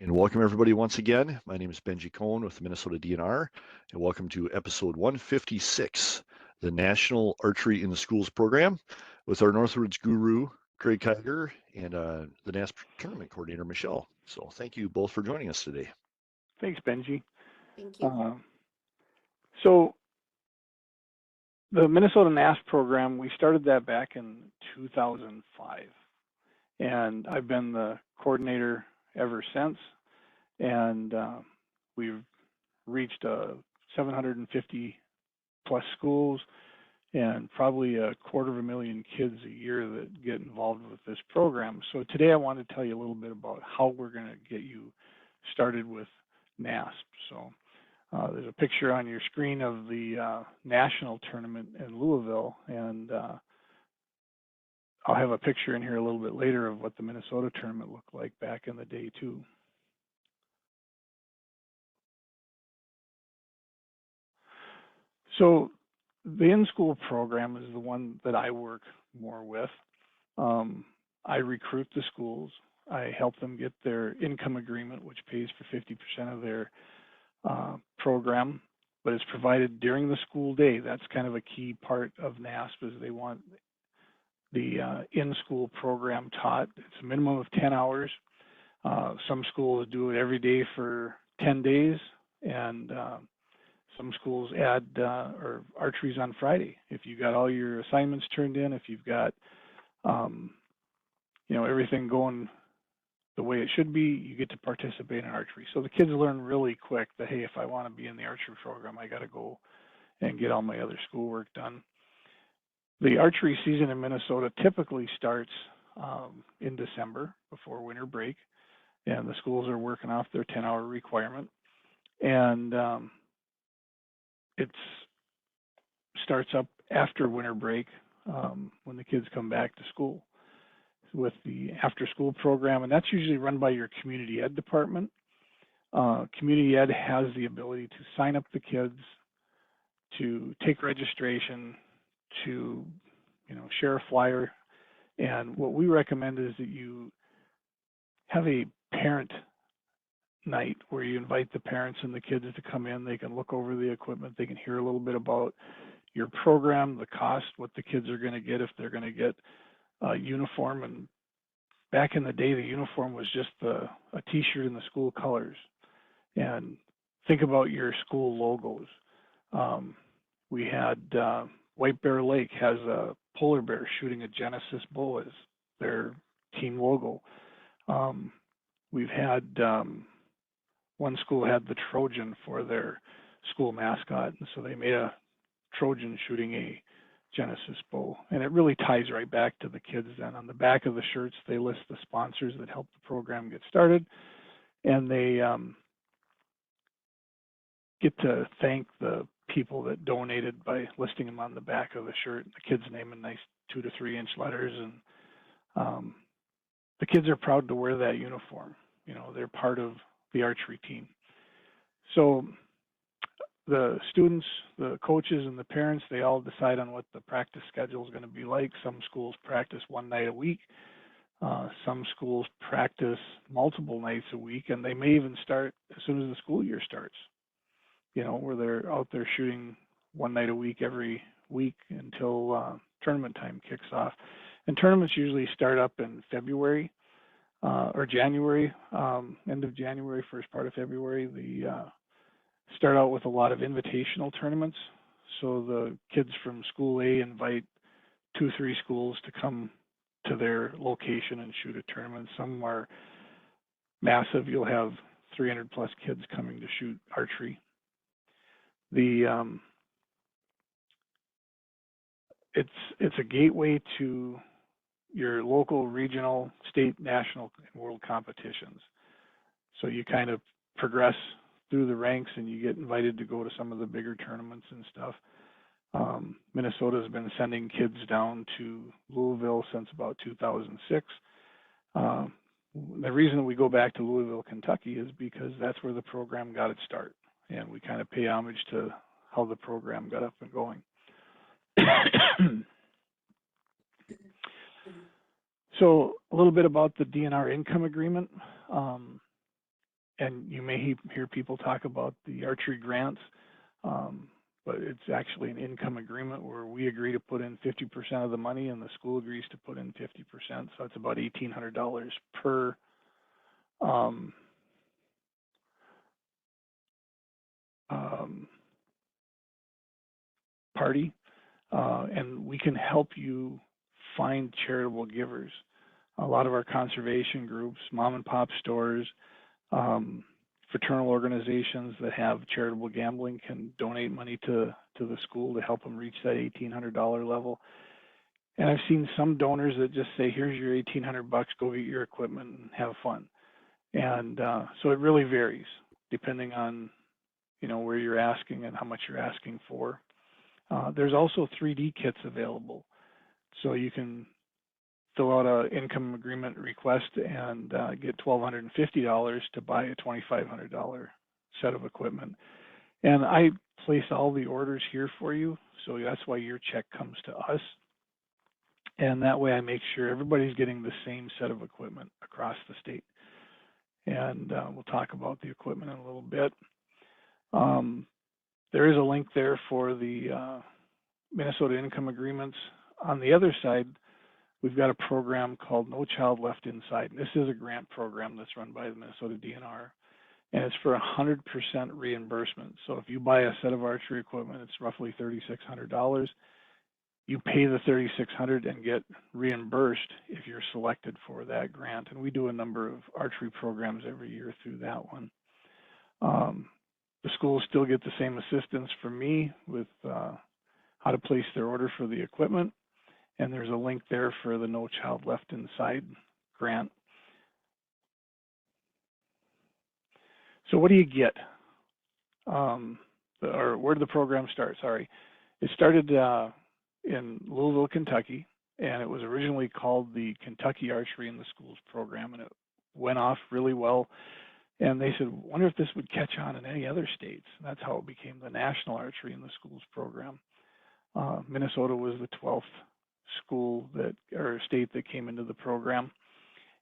And welcome everybody once again. My name is Benji Cohn with the Minnesota DNR, and welcome to episode 156, the National Archery in the Schools program, with our Northwoods guru, Greg Kiger, and the NASP tournament coordinator, Michelle. So thank you both for joining us today. Thanks, Benji. Thank you. So the Minnesota NASP program, we started that back in 2005, and I've been the coordinator ever since. And we've reached 750 plus schools and probably 250,000 kids a year that get involved with this program. So today I want to tell you a little bit about how we're going to get you started with NASP. So there's a picture on your screen of the national tournament in Louisville, and I'll have a picture in here a little bit later of what the Minnesota tournament looked like back in the day too. So the in-school program is the one that I work more with. I recruit the schools. I help them get their income agreement, which pays for 50% of their program, but it's provided during the school day. That's kind of a key part of NASP, is they want the in-school program taught. It's a minimum of 10 hours. Some schools do it every day for 10 days, and some schools add or archery's on Friday. If you got all your assignments turned in, if you've got everything going the way it should be, you get to participate in archery. So the kids learn really quick that, hey, if I want to be in the archery program, I got to go and get all my other schoolwork done. The archery season in Minnesota typically starts in December before winter break, and the schools are working off their 10-hour requirement. And it starts up after winter break when the kids come back to school with the after-school program, and that's usually run by your community ed department. Community ed has the ability to sign up the kids, to take registration, to share a flyer, and what we recommend is that you have a parent night where you invite the parents and the kids to come in. They can look over the equipment, they can hear a little bit about your program, the cost, what the kids are going to get if they're going to get uniform. And back in the day, the uniform was just a t-shirt in the school colors. And think about your school logos. We had White Bear Lake has a polar bear shooting a Genesis bow as their team logo. We've had one school had the Trojan for their school mascot, and so they made a Trojan shooting a Genesis bow, and it really ties right back to the kids. Then on the back of the shirts, they list the sponsors that helped the program get started, and they get to thank the people that donated by listing them on the back of the shirt. The kids' name in nice 2 to 3 inch letters, and the kids are proud to wear that uniform. They're part of the archery team. So the students, the coaches, and the parents, they all decide on what the practice schedule is going to be like. Some schools practice one night a week. Some schools practice multiple nights a week, and they may even start as soon as the school year starts, where they're out there shooting one night a week every week until tournament time kicks off. And tournaments usually start up in February or January, end of January, first part of February. They start out with a lot of invitational tournaments. So the kids from school A invite 2-3 schools to come to their location and shoot a tournament. Some are massive. You'll have 300 plus kids coming to shoot archery. It's a gateway to your local, regional, state, national, and world competitions. So you kind of progress through the ranks and you get invited to go to some of the bigger tournaments and stuff. Minnesota has been sending kids down to Louisville since about 2006. The reason that we go back to Louisville, Kentucky is because that's where the program got its start. And we kind of pay homage to how the program got up and going. So a little bit about the DNR income agreement. and you may hear people talk about the archery grants, but it's actually an income agreement where we agree to put in 50% of the money and the school agrees to put in 50%. So it's about $1,800 per um, um, party, and we can help you find charitable givers. A lot of our conservation groups, mom and pop stores, um, fraternal organizations that have charitable gambling can donate money to the school to help them reach that $1,800 level. And I've seen some donors that just say, "Here's your $1,800, go get your equipment and have fun." And so it really varies depending on where you're asking and how much you're asking for. There's also 3D kits available, so you can fill out an income agreement request and get $1,250 to buy a $2,500 set of equipment. And I place all the orders here for you, so that's why your check comes to us. And that way I make sure everybody's getting the same set of equipment across the state. And we'll talk about the equipment in a little bit. There is a link there for the Minnesota income agreements. On the other side, we've got a program called No Child Left Inside. And this is a grant program that's run by the Minnesota DNR, and it's for 100% reimbursement. So if you buy a set of archery equipment, it's roughly $3,600. You pay the $3,600 and get reimbursed if you're selected for that grant. And we do a number of archery programs every year through that one. The schools still get the same assistance from me with how to place their order for the equipment. And there's a link there for the No Child Left Inside grant. So what do you get? Or where did the program start? Sorry. It started in Louisville, Kentucky, and it was originally called the Kentucky Archery in the Schools program, and it went off really well. And they said, wonder if this would catch on in any other states. And that's how it became the National Archery in the Schools program. Minnesota was the 12th state that came into the program.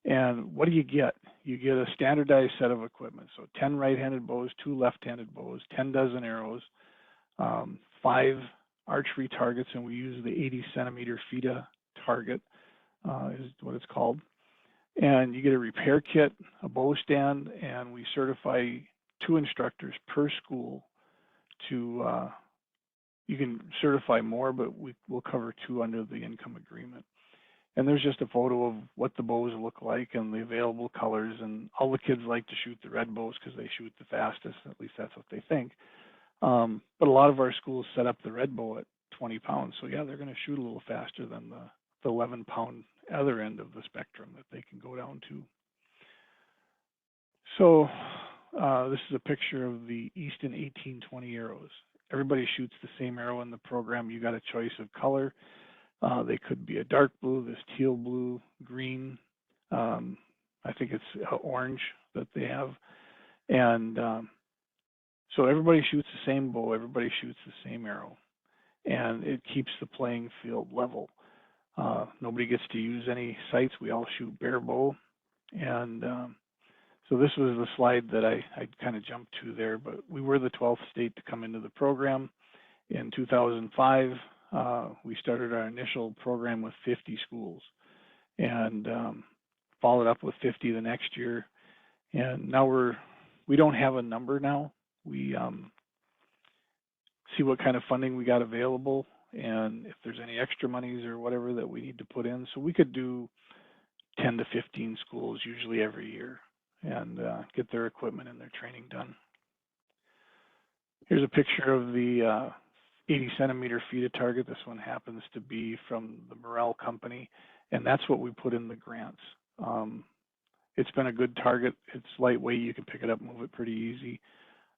And what do you get? You get a standardized set of equipment. So 10 right-handed bows, 2 left-handed bows, 10 dozen arrows, 5 archery targets, and we use the 80 centimeter FITA target is what it's called. And you get a repair kit, a bow stand, and we certify 2 instructors per school to, you can certify more, but we'll cover 2 under the income agreement. And there's just a photo of what the bows look like and the available colors. And all the kids like to shoot the red bows because they shoot the fastest. At least that's what they think. But a lot of our schools set up the red bow at 20 pounds. So yeah, they're going to shoot a little faster than the 11-pound other end of the spectrum that they can go down to. So this is a picture of the Easton 1820 arrows. Everybody shoots the same arrow in the program. You got a choice of color. They could be a dark blue, this teal blue, green. I think it's orange that they have. And so everybody shoots the same bow. Everybody shoots the same arrow. And it keeps the playing field level. Nobody gets to use any sights. We all shoot bare bow. And so this was the slide that I kind of jumped to there. But we were the 12th state to come into the program. In 2005, we started our initial program with 50 schools and followed up with 50 the next year. And now we don't have a number now. We see what kind of funding we got available and if there's any extra monies or whatever that we need to put in. So we could do 10 to 15 schools usually every year and get their equipment and their training done. Here's a picture of the 80 centimeter FITA target. This one happens to be from the Morel company, and that's what we put in the grants. It's been a good target. It's lightweight. You can pick it up, move it pretty easy.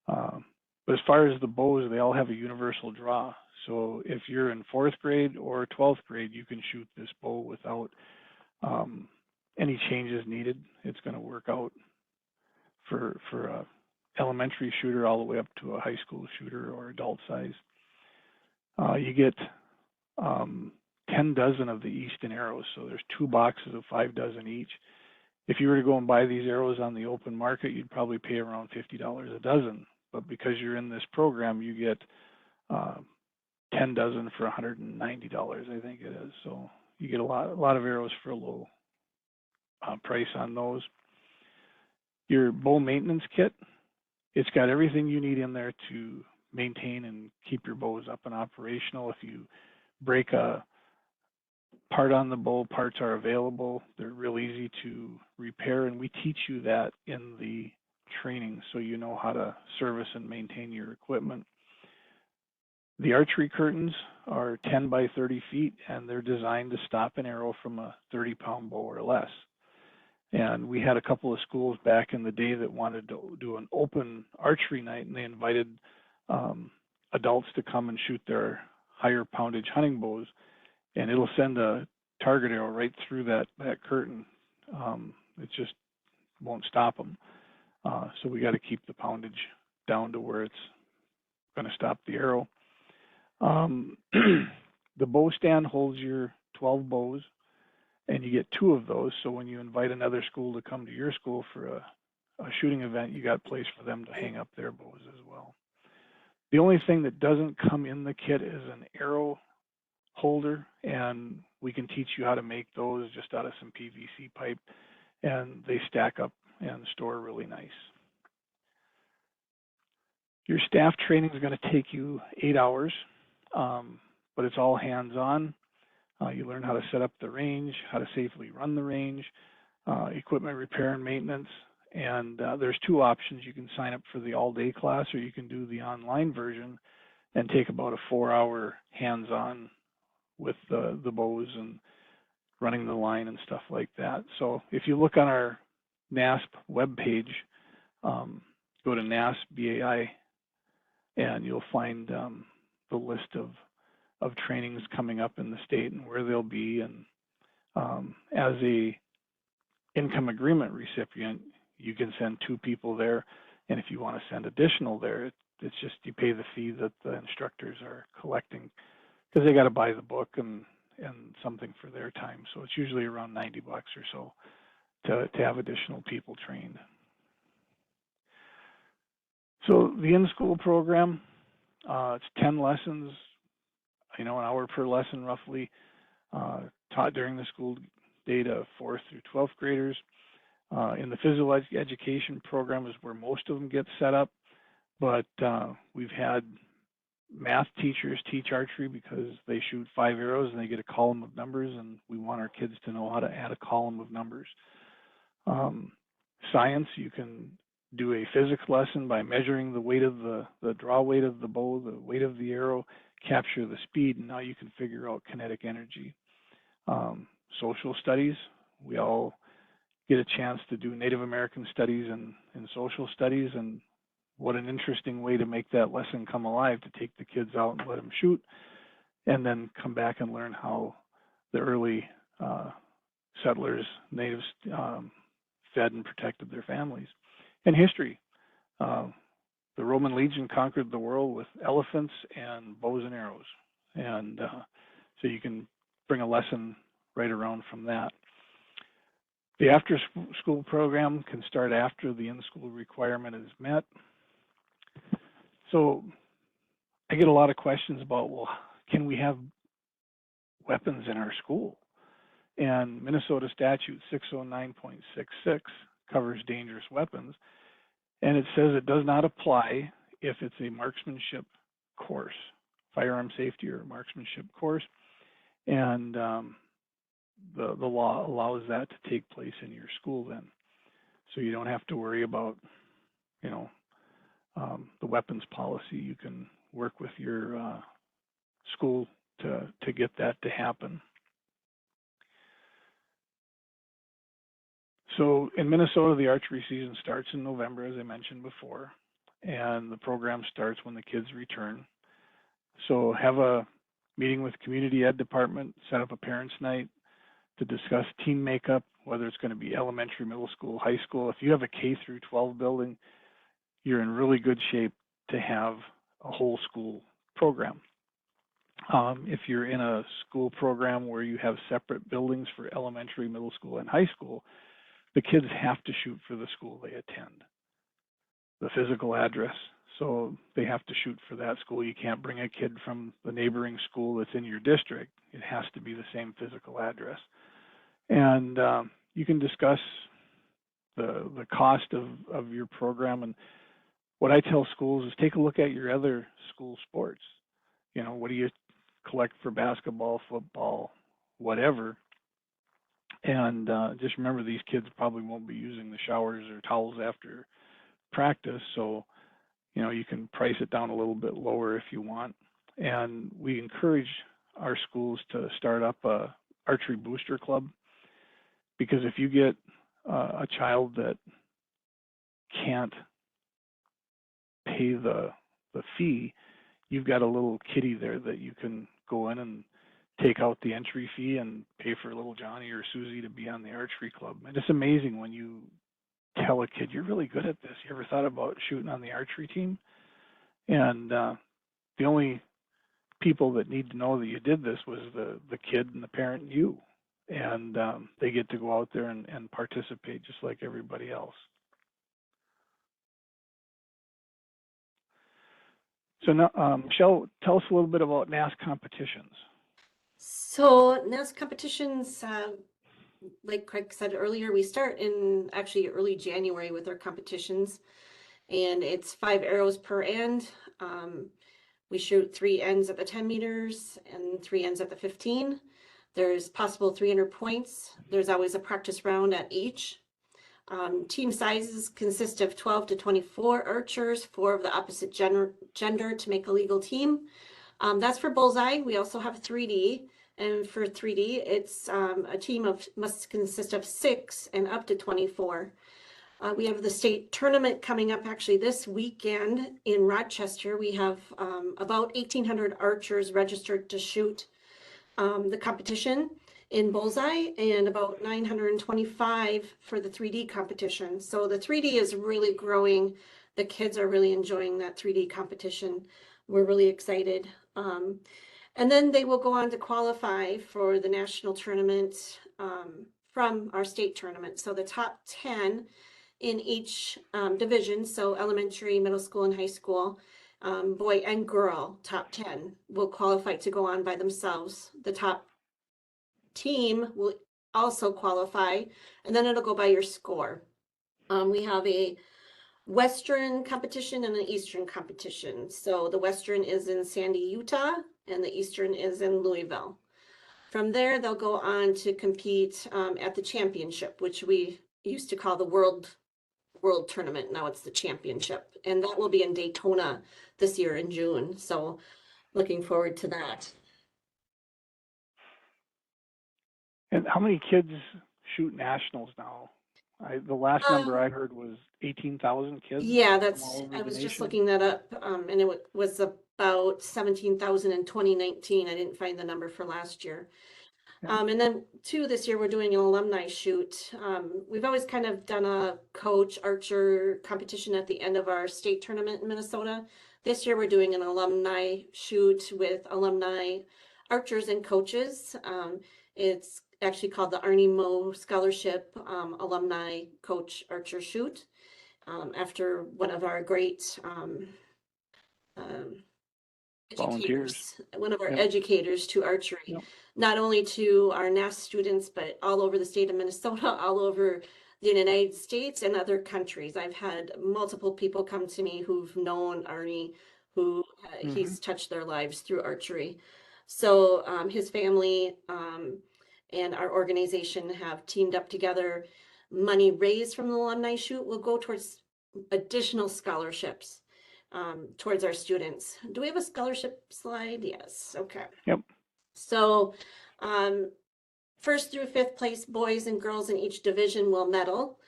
But as far as the bows, they all have a universal draw. So if you're in 4th grade or 12th grade, you can shoot this bow without any changes needed. It's going to work out for a elementary shooter all the way up to a high school shooter or adult size. You get 10 dozen of the Easton arrows. So there's 2 boxes of 5 dozen each. If you were to go and buy these arrows on the open market, you'd probably pay around $50 a dozen. But because you're in this program, you get 10 dozen for $190, I think it is. So you get a lot of arrows for a low price on those. Your bow maintenance kit, it's got everything you need in there to maintain and keep your bows up and operational. If you break a part on the bow, parts are available. They're real easy to repair, and we teach you that in the training so you know how to service and maintain your equipment. The archery curtains are 10 by 30 feet, and they're designed to stop an arrow from a 30-pound bow or less. And we had a couple of schools back in the day that wanted to do an open archery night, and they invited adults to come and shoot their higher poundage hunting bows, and it'll send a target arrow right through that curtain. It just won't stop them. So we got to keep the poundage down to where it's going to stop the arrow. The bow stand holds your 12 bows, and you get 2 of those. So when you invite another school to come to your school for a shooting event, you got a place for them to hang up their bows as well. The only thing that doesn't come in the kit is an arrow holder, and we can teach you how to make those just out of some PVC pipe, and they stack up and store really nice. Your staff training is going to take you 8 hours, but it's all hands-on. You learn how to set up the range, how to safely run the range, equipment repair and maintenance, and there's 2 options. You can sign up for the all-day class, or you can do the online version and take about a 4-hour hands-on with the bows and running the line and stuff like that. So if you look on our NASP webpage, go to NASP BAI, and you'll find the list of trainings coming up in the state and where they'll be. And as a income agreement recipient, you can send 2 people there, and if you want to send additional there, it's just you pay the fee that the instructors are collecting, because they got to buy the book and something for their time. So it's usually around $90 or so to have additional people trained. So the in-school program, it's 10 lessons, an hour per lesson roughly, taught during the school day to 4th through 12th graders. In the physical education program is where most of them get set up, but we've had math teachers teach archery because they shoot 5 arrows and they get a column of numbers, and we want our kids to know how to add a column of numbers. Science, you can do a physics lesson by measuring the weight of the draw weight of the bow, the weight of the arrow, capture the speed, and now you can figure out kinetic energy. Social studies, we all get a chance to do Native American studies and social studies, and what an interesting way to make that lesson come alive, to take the kids out and let them shoot, and then come back and learn how the early settlers, natives, fed and protected their families. And history. The Roman legion conquered the world with elephants and bows and arrows. And so you can bring a lesson right around from that. The after-school program can start after the in-school requirement is met. So I get a lot of questions about, well, can we have weapons in our school? And Minnesota statute 609.66 covers dangerous weapons, and it says it does not apply if it's a marksmanship course, firearm safety or marksmanship course, and the law allows that to take place in your school then. So you don't have to worry about, the weapons policy. You can work with your school to get that to happen. So in Minnesota, the archery season starts in November, as I mentioned before, and the program starts when the kids return. So have a meeting with community ed department, set up a parents' night to discuss team makeup, whether it's going to be elementary, middle school, high school. If you have a K through 12 building, you're in really good shape to have a whole school program. If you're in a school program where you have separate buildings for elementary, middle school, and high school, the kids have to shoot for the school they attend, the physical address. So they have to shoot for that school. You can't bring a kid from the neighboring school that's in your district. It has to be the same physical address. And you can discuss the cost of your program. And what I tell schools is take a look at your other school sports. You know, what do you collect for basketball, football, whatever? And just remember, these kids probably won't be using the showers or towels after practice. So, you know, you can price it down a little bit lower if you want. And we encourage our schools to start up a archery booster club, because if you get a child that can't pay the fee, you've got a little kitty there that you can go in and take out the entry fee and pay for little Johnny or Susie to be on the archery club. And it's amazing when you tell a kid, you're really good at this. You ever thought about shooting on the archery team? And the only people that need to know that you did this was the kid and the parent and you. And they get to go out there and participate just like everybody else. So now, Michelle, tell us a little bit about NAS competitions. So NAS competitions, like Craig said earlier, we start in actually early January with our competitions, and it's 5 arrows per end. We shoot 3 ends at the 10 meters and 3 ends at the 15. There's possible 300 points. There's always a practice round at each. Team sizes consist of 12 to 24 archers, 4 of the opposite gender to make a legal team. That's for bullseye. We also have 3D, and for 3D, it's a team must consist of 6 and up to 24. We have the state tournament coming up actually this weekend in Rochester. We have about 1,800 archers registered to shoot the competition in bullseye, and about 925 for the 3D competition. So the 3D is really growing. The kids are really enjoying that 3D competition. We're really excited. And then they will go on to qualify for the national tournament from our state tournament. So the top 10 in each division, so elementary, middle school, and high school, boy and girl, top 10 will qualify to go on by themselves. The top team will also qualify, and then it'll go by your score. We have a Western competition and an Eastern competition. So the Western is in Sandy, Utah, and the Eastern is in Louisville. From there, they'll go on to compete at the championship, which we used to call the World Tournament. Now it's the championship, and that will be in Daytona this year in June. So looking forward to that. And how many kids shoot nationals now? The last number I heard was 18,000 kids. Yeah, I was just looking that up, and it was about 17,000 in 2019. I didn't find the number for last year. Yeah. And then this year we're doing an alumni shoot. We've always kind of done a coach archer competition at the end of our state tournament in Minnesota. This year we're doing an alumni shoot with alumni archers and coaches. It's actually called the Arnie Moe Scholarship Alumni Coach Archer Shoot, after one of our great educators, one of our educators to archery, not only to our NAS students, but all over the state of Minnesota, all over the United States and other countries. I've had multiple people come to me who've known Arnie, who he's touched their lives through archery. So his family and our organization have teamed up together. Money raised from the alumni shoot will go towards additional scholarships towards our students. Do we have a scholarship slide? Yes. Okay. Yep. So first through 5th place boys and girls in each division will medal.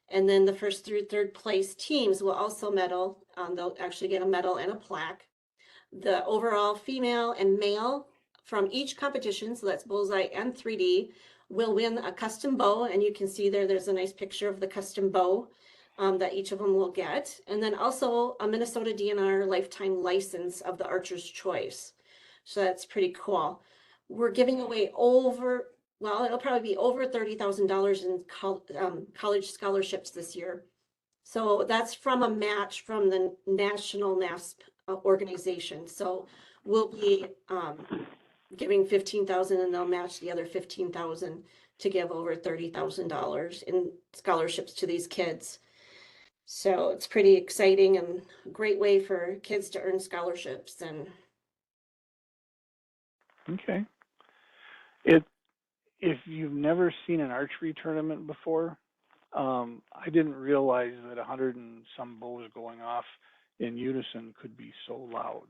And then the 1st through 3rd place teams will also medal. They'll actually get a medal and a plaque. The overall female and male from each competition, so that's bullseye and 3D, will win a custom bow. And you can see there's a nice picture of the custom bow that each of them will get. And then also a Minnesota DNR lifetime license of the archer's choice. So that's pretty cool. We're giving away over well, it'll probably be over $30,000 in college scholarships this year. So that's from a match from the National NASP organization. So we'll be giving 15,000 and they'll match the other 15,000 to give over $30,000 in scholarships to these kids. So it's pretty exciting and a great way for kids to earn scholarships. And Okay. If you've never seen an archery tournament before, I didn't realize that 100 and some bows going off in unison could be so loud.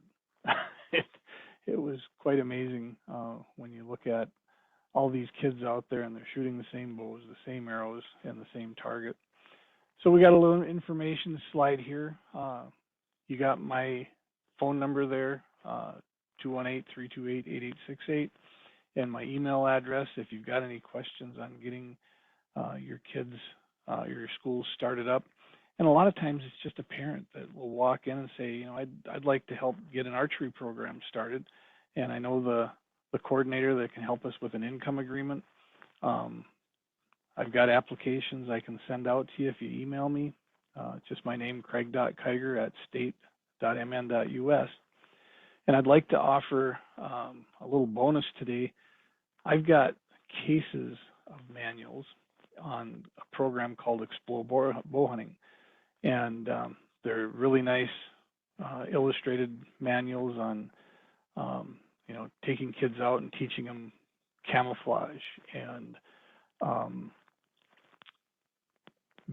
it, it was quite amazing when you look at all these kids out there and they're shooting the same bows, the same arrows, and the same target. So we got a little information slide here. You got my phone number there, 218-328-8868, and my email address if you've got any questions on getting your kids, your schools started up. And a lot of times it's just a parent that will walk in and say, you know, I'd like to help get an archery program started. And I know the coordinator that can help us with an income agreement. I've got applications I can send out to you if you email me. Just my name, craig.kiger@state.mn.us. And I'd like to offer a little bonus today. I've got cases of manuals on a program called Explore Bow Hunting. And they're really nice illustrated manuals on, you know, taking kids out and teaching them camouflage and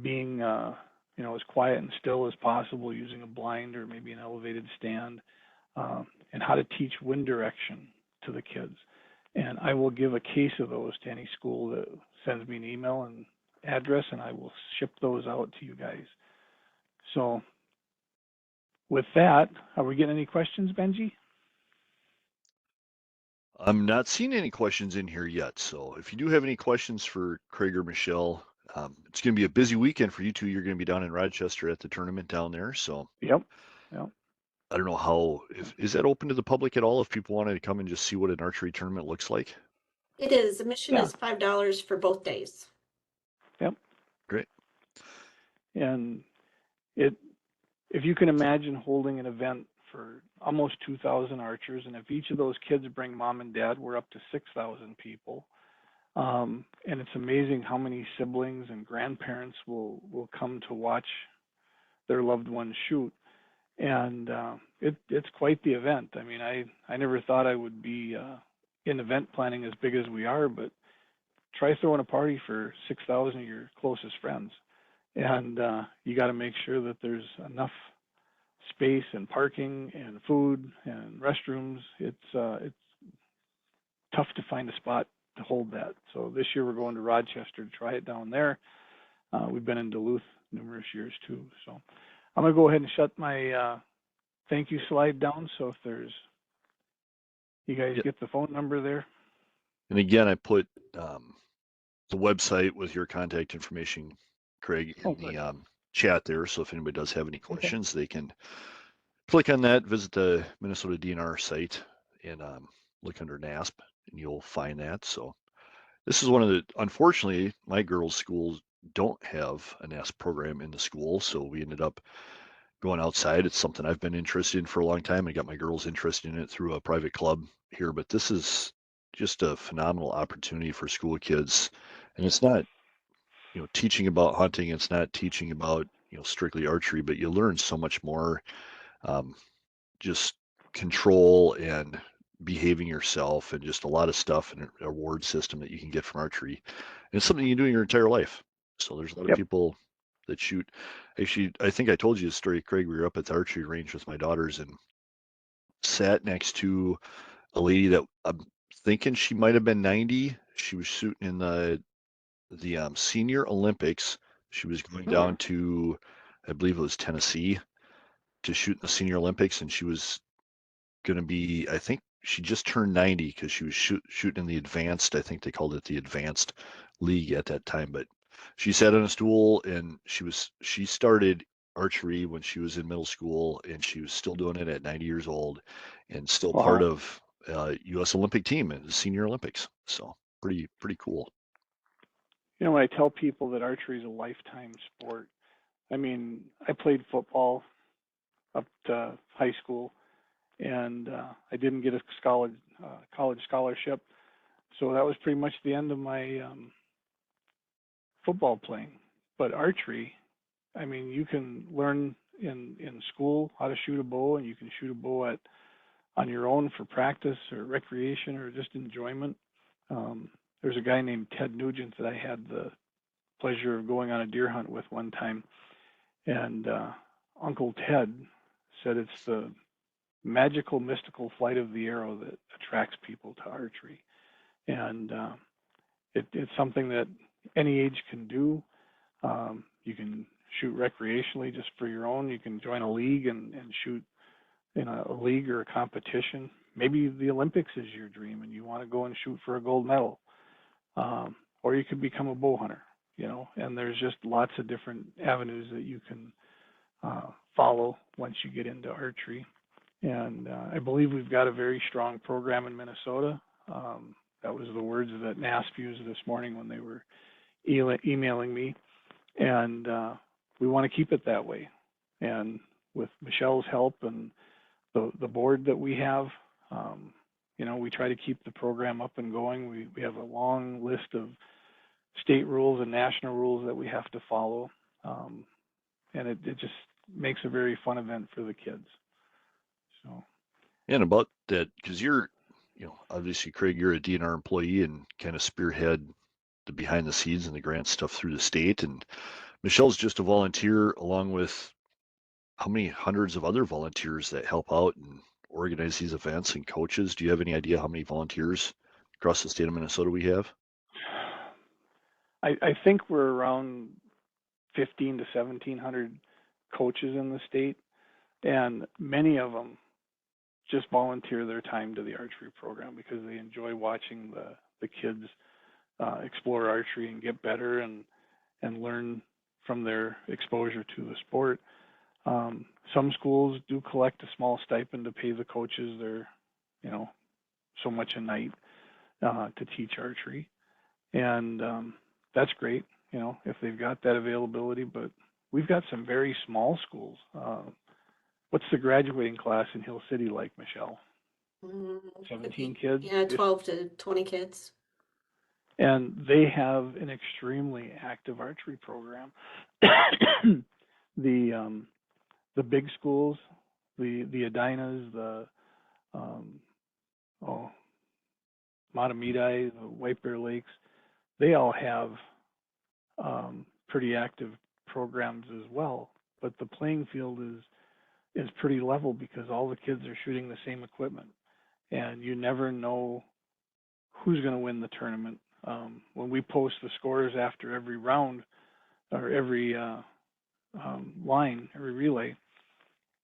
being, you know, as quiet and still as possible using a blind or maybe an elevated stand, and how to teach wind direction to the kids. And I will give a case of those to any school that sends me an email and address, and I will ship those out to you guys. So with that, are we getting any questions, Benji? I'm not seeing any questions in here yet. So if you do have any questions for Craig or Michelle, it's going to be a busy weekend for you two. You're going to be down in Rochester at the tournament down there. So Yep. I don't know how, is that open to the public at all if people want to come and just see what an archery tournament looks like? it is, admission Yeah. is $5 for both days. Yep. Great. And if you can imagine holding an event for almost 2,000 archers, and if each of those kids bring mom and dad, we're up to 6,000 people. And it's amazing how many siblings and grandparents will come to watch their loved ones shoot. And it's quite the event. I mean, I never thought I would be in event planning as big as we are, but try throwing a party for 6,000 of your closest friends. And you got to make sure that there's enough space and parking and food and restrooms. It's tough to find a spot to hold that. So this year we're going to Rochester to try it down there. We've been in Duluth numerous years too. So I'm going to go ahead and shut my thank you slide down. So if there's, you guys get the phone number there. And again, I put the website with your contact information, Craig, in the chat there. So if anybody does have any questions, they can click on that, visit the Minnesota DNR site, and look under NASP, and you'll find that. So this is one of the, unfortunately, my girls' schools don't have a NASP program in the school, so we ended up going outside. It's something I've been interested in for a long time. I got my girls interested in it through a private club here, but this is just a phenomenal opportunity for school kids. And it's not, you know, teaching about hunting. It's not teaching about, you know, strictly archery, but you learn so much more, just control and behaving yourself and just a lot of stuff and an award system that you can get from archery. And it's something you do in your entire life. So there's a lot of people that shoot. Actually, I think I told you the story, Craig. We were up at the archery range with my daughters and sat next to a lady that I'm thinking she might have been 90. She was shooting in the senior Olympics. She was going down to, I believe it was Tennessee, to shoot in the senior Olympics, and she was going to be, I think she just turned 90 because she was shooting in the advanced, I think they called it the advanced league at that time. But she sat on a stool and she started archery when she was in middle school, and she was still doing it at 90 years old and still part of U.S. Olympic team in the senior Olympics. So pretty cool. You know, when I tell people that archery is a lifetime sport, I mean, I played football up to high school, and I didn't get a college scholarship, so that was pretty much the end of my football playing. But archery, I mean, you can learn in school how to shoot a bow, and you can shoot a bow at on your own for practice or recreation or just enjoyment. There's a guy named Ted Nugent that I had the pleasure of going on a deer hunt with one time, and Uncle Ted said it's the magical, mystical flight of the arrow that attracts people to archery, and it's something that any age can do. You can shoot recreationally just for your own. You can join a league and shoot in a league or a competition. Maybe the Olympics is your dream and you want to go and shoot for a gold medal. Or you could become a bow hunter, you know, and there's just lots of different avenues that you can follow once you get into archery. And I believe we've got a very strong program in Minnesota. That was the words that NASP used this morning when they were emailing me. And we want to keep it that way. And with Michelle's help and the board that we have, you know, we try to keep the program up and going. We have a long list of state rules and national rules that we have to follow. And it just makes a very fun event for the kids. So. And about that, because you're, you know, obviously, Craig, you're a DNR employee and kind of spearhead the behind the scenes and the grant stuff through the state. And Michelle's just a volunteer along with how many hundreds of other volunteers that help out and organize these events and coaches. Do you have any idea how many volunteers across the state of Minnesota we have? I think we're around 15 to 1,700 coaches in the state, and many of them just volunteer their time to the archery program because they enjoy watching the kids explore archery and get better and learn from their exposure to the sport. Some schools do collect a small stipend to pay the coaches their, you know, so much a night to teach archery, and that's great, you know, if they've got that availability. But we've got some very small schools. What's the graduating class in Hill City like, Michelle? 17 kids? Yeah, 12 to 20 kids. And they have an extremely active archery program. The big schools, the Edinas, the Matamidi, the White Bear Lakes, they all have pretty active programs as well. But the playing field is pretty level because all the kids are shooting the same equipment, and you never know who's going to win the tournament. When we post the scores after every round or every line, every relay,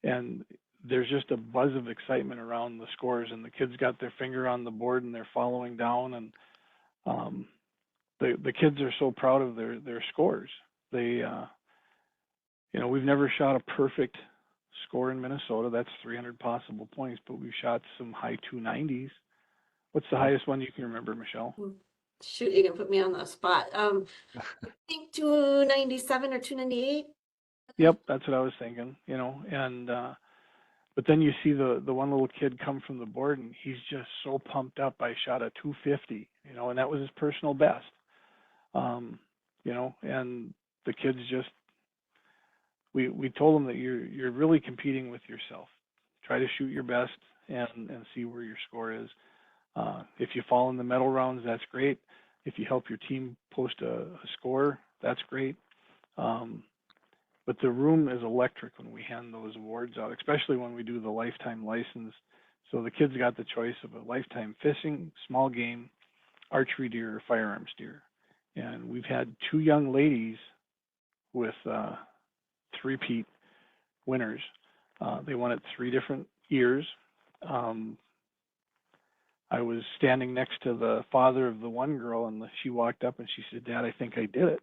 and there's just a buzz of excitement around the scores, and the kids got their finger on the board and they're following down, and the kids are so proud of their scores. They, you know, we've never shot a perfect score in Minnesota. That's 300 possible points, but we've shot some high 290s. What's the highest one you can remember, Michelle? Shoot, you can put me on the spot. I think 297 or 298. Yep, that's what I was thinking, you know, and but then you see the one little kid come from the board and he's just so pumped up. I shot a 250, you know, and that was his personal best. You know, and the kids just we told them that you're really competing with yourself. Try to shoot your best and see where your score is. If you fall in the medal rounds, that's great. If you help your team post a score, that's great. But the room is electric when we hand those awards out, especially when we do the lifetime license. So the kids got the choice of a lifetime fishing, small game, archery deer, or firearms deer. And we've had 2 young ladies with three-peat winners. They won it 3 different years. I was standing next to the father of the one girl, and she walked up and she said, "Dad, I think I did it."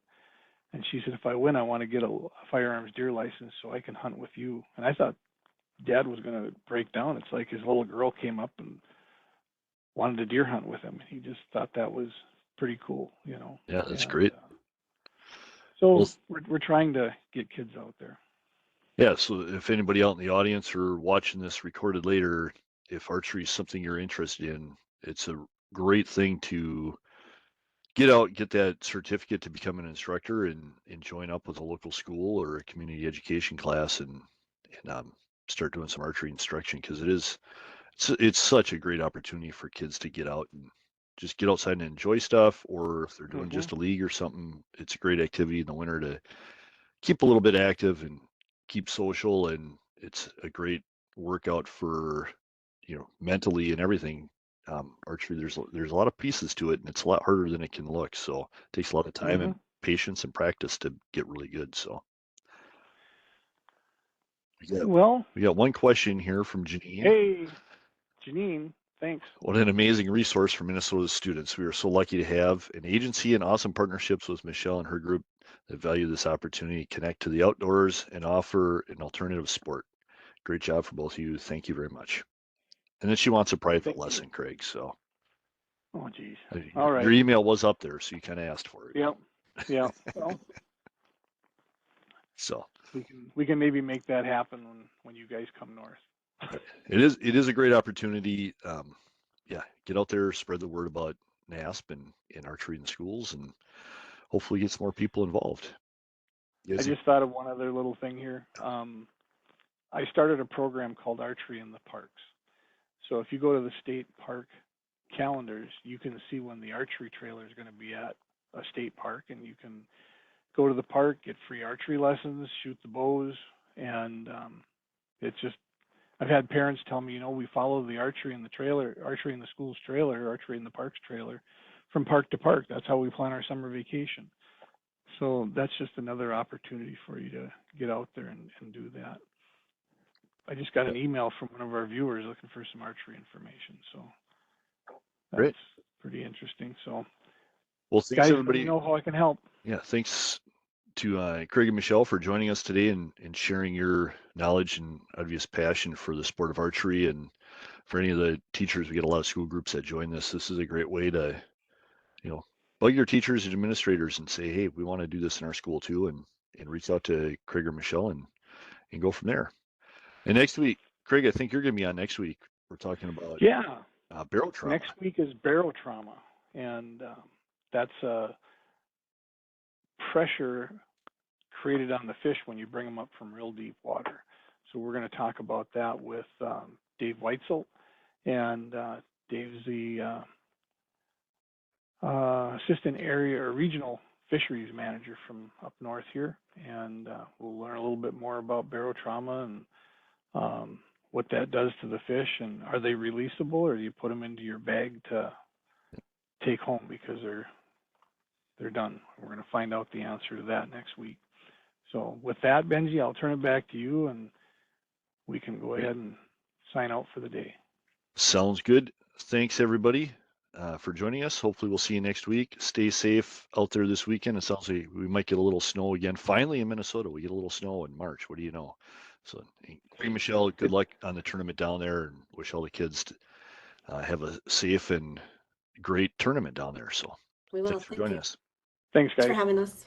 And she said, "If I win, I want to get a firearms deer license so I can hunt with you." And I thought Dad was going to break down. It's like his little girl came up and wanted to deer hunt with him. He just thought that was pretty cool, you know. Yeah, that's And great. so Well, we're trying to get kids out there. yeah, so if anybody out in the audience or watching this recorded later, if archery is something you're interested in, it's a great thing to get out, get that certificate to become an instructor and join up with a local school or a community education class and start doing some archery instruction because it's such a great opportunity for kids to get out and just get outside and enjoy stuff. Or if they're doing Mm-hmm. just a league or something, it's a great activity in the winter to keep a little bit active and keep social. And it's a great workout for, mentally and everything. Archery, there's a lot of pieces to it, and it's a lot harder than it can look. So it takes a lot of time Mm-hmm. and patience and practice to get really good. So we got, Well, we got one question here from Janine. hey, Janine, thanks. What an amazing resource for Minnesota's students. We are so lucky to have an agency and awesome partnerships with Michelle and her group that value this opportunity to connect to the outdoors and offer an alternative sport. Great job for both of you. Thank you very much. And then she wants a private Thank you. lesson, Craig. So Oh, geez. your, All your right. email was up there, so you kind of asked for it. Yep. Yeah. Well, So we can maybe make that happen when you guys come north. it is a great opportunity. Yeah, get out there, spread the word about NASP and archery in schools, and hopefully get some more people involved. I just thought of one other little thing here. I started a program called Archery in the Parks. So if you go to the state park calendars, you can see when the archery trailer is going to be at a state park, and you can go to the park, get free archery lessons, shoot the bows, and it's just I've had parents tell me, we follow the archery in the trailer, archery in the school's trailer, archery in the park's trailer, from park to park. That's how we plan our summer vacation. So that's just another opportunity for you to get out there and do that. I just got an email from one of our viewers looking for some archery information. So that's Great. pretty interesting. So Well, thanks guys, everybody. let me know how I can help. Yeah, thanks to Craig and Michelle for joining us today and sharing your knowledge and obvious passion for the sport of archery. And for any of the teachers, we get a lot of school groups that join this. This is a great way to, bug your teachers and administrators and say, hey, we want to do this in our school too, and reach out to Craig or Michelle and go from there. And next week, Craig, I think you're going to be on next week. We're talking about barrel trauma. Next week is barrel trauma, and that's pressure created on the fish when you bring them up from real deep water. So we're going to talk about that with Dave Weitzel, and Dave's the assistant area or regional fisheries manager from up north here, and we'll learn a little bit more about barotrauma and what that does to the fish, and are they releasable, or do you put them into your bag to take home because they're done. We're going to find out the answer to that next week. So with that, Benji, I'll turn it back to you, and we can go ahead and sign out for the day. Sounds good. Thanks everybody for joining us. Hopefully we'll see you next week. Stay safe out there this weekend. It sounds like we might get a little snow again. Finally in Minnesota, we get a little snow in March. What do you know? So, hey, Michelle, good luck on the tournament down there, and wish all the kids to have a safe and great tournament down there. So We will. thanks for Thank joining you. us. Thanks, Thanks guys. for having us.